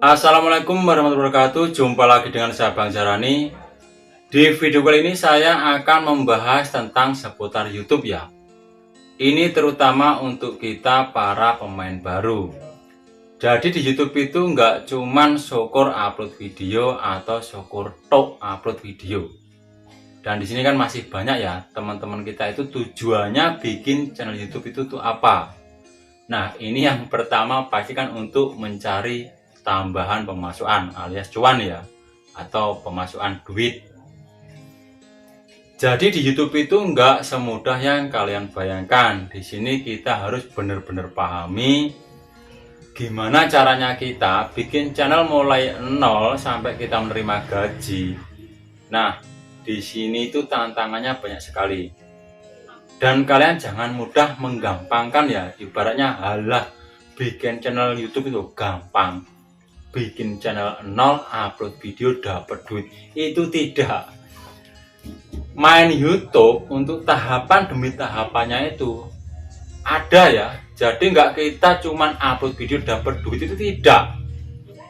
Assalamualaikum warahmatullahi wabarakatuh. Jumpa lagi dengan saya Bang Jarani. Di video kali ini saya akan membahas tentang seputar YouTube ya. Ini terutama untuk kita para pemain baru. Jadi di YouTube itu nggak cuman syukur upload video atau syukur tok upload video. Dan di sini kan masih banyak ya teman-teman kita itu tujuannya bikin channel YouTube itu tuh apa. Nah, ini yang pertama pasti kan untuk mencari tambahan pemasukan alias cuan ya, atau pemasukan duit. Jadi di YouTube itu nggak semudah yang kalian bayangkan. Di sini kita harus benar-benar pahami gimana caranya kita bikin channel mulai nol sampai kita menerima gaji. Nah, di sini itu tantangannya banyak sekali. Dan kalian jangan mudah menggampangkan ya, ibaratnya halah bikin channel YouTube itu gampang. Bikin channel nol, upload video dapat duit. Itu tidak. Main YouTube untuk tahapan demi tahapannya itu ada ya. Jadi nggak kita cuman upload video dapat duit, itu tidak.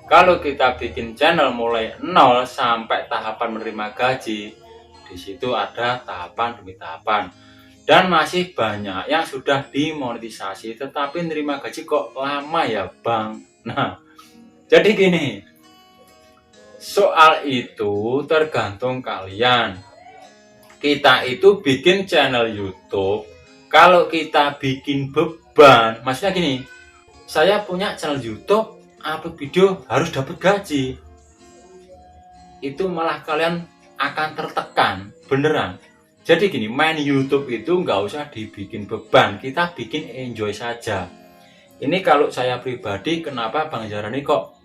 Kalau kita bikin channel mulai nol sampai tahapan menerima gaji, di situ ada tahapan demi tahapan. Dan masih banyak yang sudah dimonetisasi tetapi menerima gaji kok lama ya Bang. Nah, jadi gini, soal itu tergantung kalian. Kita itu bikin channel YouTube, kalau kita bikin beban, maksudnya gini, saya punya channel YouTube, upload video harus dapat gaji. Itu malah kalian akan tertekan, beneran. Jadi gini, main YouTube itu nggak usah dibikin beban, kita bikin enjoy saja. Ini kalau saya pribadi, kenapa Bang Jarani kok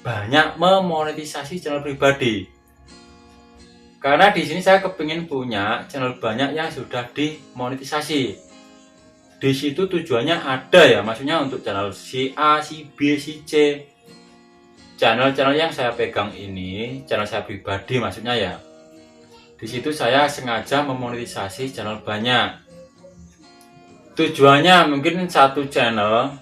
banyak memonetisasi channel pribadi? Karena di sini saya kepingin punya channel banyak yang sudah dimonetisasi. Di situ tujuannya ada ya, maksudnya untuk channel si A, si B, si C. Channel-channel yang saya pegang ini, channel saya pribadi maksudnya ya. Di situ saya sengaja memonetisasi channel banyak. Tujuannya mungkin satu channel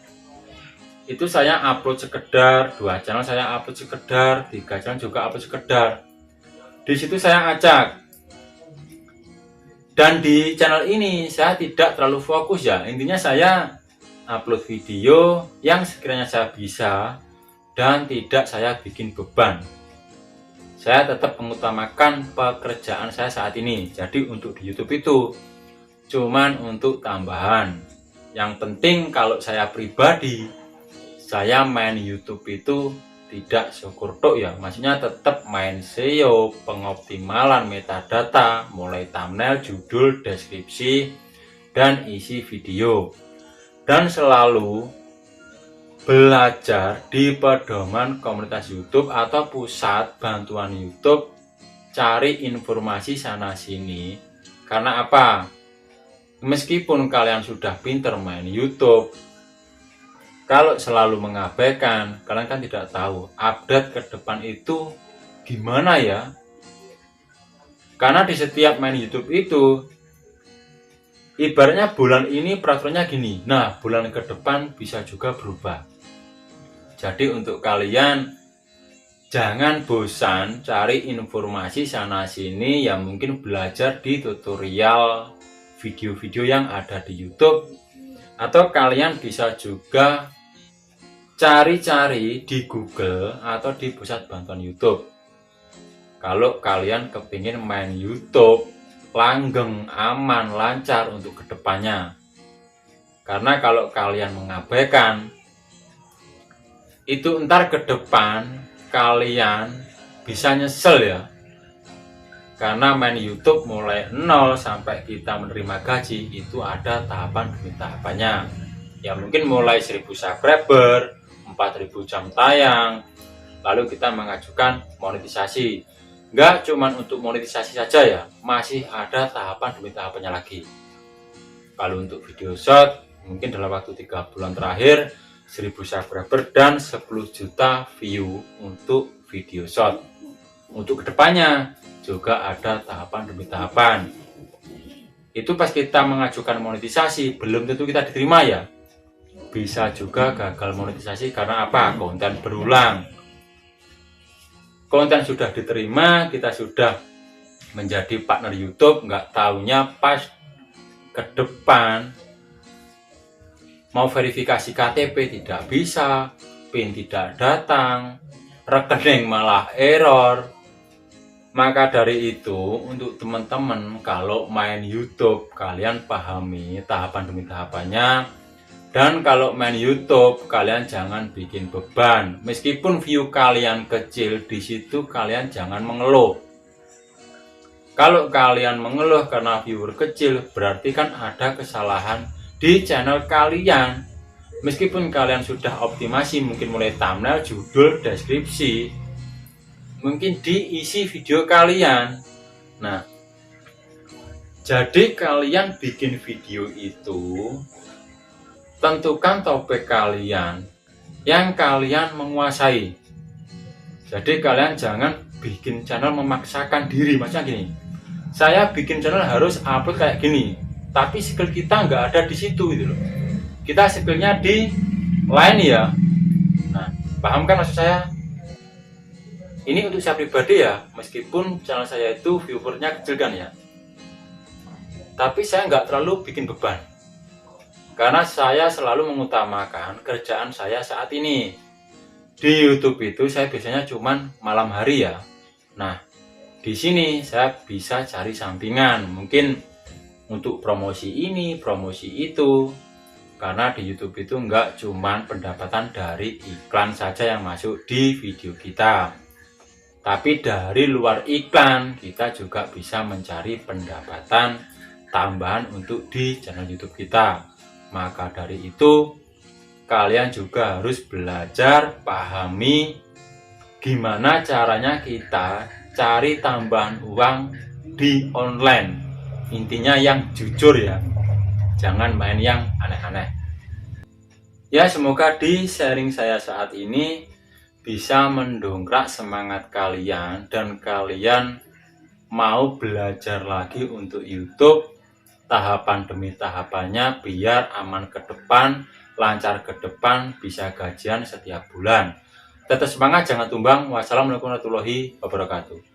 itu saya upload sekedar, 2 channel saya upload sekedar, 3 channel juga upload sekedar. Di situ saya acak. Dan di channel ini saya tidak terlalu fokus ya. Intinya saya upload video yang sekiranya saya bisa dan tidak saya bikin beban. Saya tetap mengutamakan pekerjaan saya saat ini. Jadi untuk di YouTube itu cuman untuk tambahan. Yang penting kalau saya pribadi, saya main YouTube itu tidak syukur tok ya. Maksudnya tetap main SEO, pengoptimalan metadata, mulai thumbnail, judul, deskripsi, dan isi video. Dan selalu belajar di pedoman komunitas YouTube atau pusat bantuan YouTube, cari informasi sana sini. Karena apa? Meskipun kalian sudah pinter main YouTube, kalau selalu mengabaikan, kalian kan tidak tahu update ke depan itu gimana ya. Karena di setiap main YouTube itu ibaratnya bulan ini peraturannya gini, nah bulan ke depan bisa juga berubah. Jadi untuk kalian jangan bosan cari informasi sana sini, yang mungkin belajar di tutorial video-video yang ada di YouTube, atau kalian bisa juga cari-cari di Google atau di pusat bantuan YouTube. Kalau kalian kepingin main YouTube langgeng, aman, lancar untuk kedepannya. Karena kalau kalian mengabaikan, itu ntar ke depan kalian bisa nyesel ya. Karena main YouTube mulai nol sampai kita menerima gaji itu ada tahapan demi tahapannya. Ya mungkin mulai 1000 subscriber, 4000 jam tayang, lalu kita mengajukan monetisasi. Nggak cuma untuk monetisasi saja ya, masih ada tahapan demi tahapannya lagi. Kalau untuk video short, mungkin dalam waktu 3 bulan terakhir 1000 subscriber dan 10 juta view untuk video short. Untuk kedepannya juga ada tahapan demi tahapan. Itu pas kita mengajukan monetisasi belum tentu kita diterima ya. bisa juga gagal monetisasi karena apa? Konten berulang. Konten sudah diterima, kita sudah menjadi partner YouTube, nggak taunya pas ke depan mau verifikasi KTP tidak bisa, PIN tidak datang, rekening malah error. Maka dari itu, untuk teman-teman kalau main YouTube, kalian pahami tahapan demi tahapannya. Dan kalau main YouTube, kalian jangan bikin beban. Meskipun view kalian kecil, di situ kalian jangan mengeluh. Kalau kalian mengeluh karena viewer kecil, berarti kan ada kesalahan di channel kalian. Meskipun kalian sudah optimasi, mungkin mulai thumbnail, judul, deskripsi, mungkin diisi video kalian. Nah, jadi kalian bikin video itu, tentukan topik kalian yang kalian menguasai. Jadi kalian jangan bikin channel memaksakan diri. Maksudnya gini, saya bikin channel harus upload kayak gini, tapi skill kita nggak ada di situ gitu loh. Kita skillnya di lain ya. Nah, paham kan maksud saya? Ini untuk saya pribadi ya, meskipun channel saya itu viewernya kecil kan ya, tapi saya nggak terlalu bikin beban, karena saya selalu mengutamakan kerjaan saya saat ini. Di YouTube itu saya biasanya cuman malam hari ya. Nah, di sini saya bisa cari sampingan, mungkin untuk promosi ini, promosi itu. Karena di YouTube itu nggak cuman pendapatan dari iklan saja yang masuk di video kita, tapi dari luar iklan kita juga bisa mencari pendapatan tambahan untuk di channel YouTube kita. Maka dari itu, kalian juga harus belajar pahami gimana caranya kita cari tambahan uang di online. Intinya yang jujur ya, jangan main yang aneh-aneh. Ya, semoga di sharing saya saat ini bisa mendongkrak semangat kalian dan kalian mau belajar lagi untuk YouTube tahapan demi tahapannya biar aman ke depan, lancar ke depan, bisa gajian setiap bulan. Tetap semangat, jangan tumbang. Wassalamualaikum warahmatullahi wabarakatuh.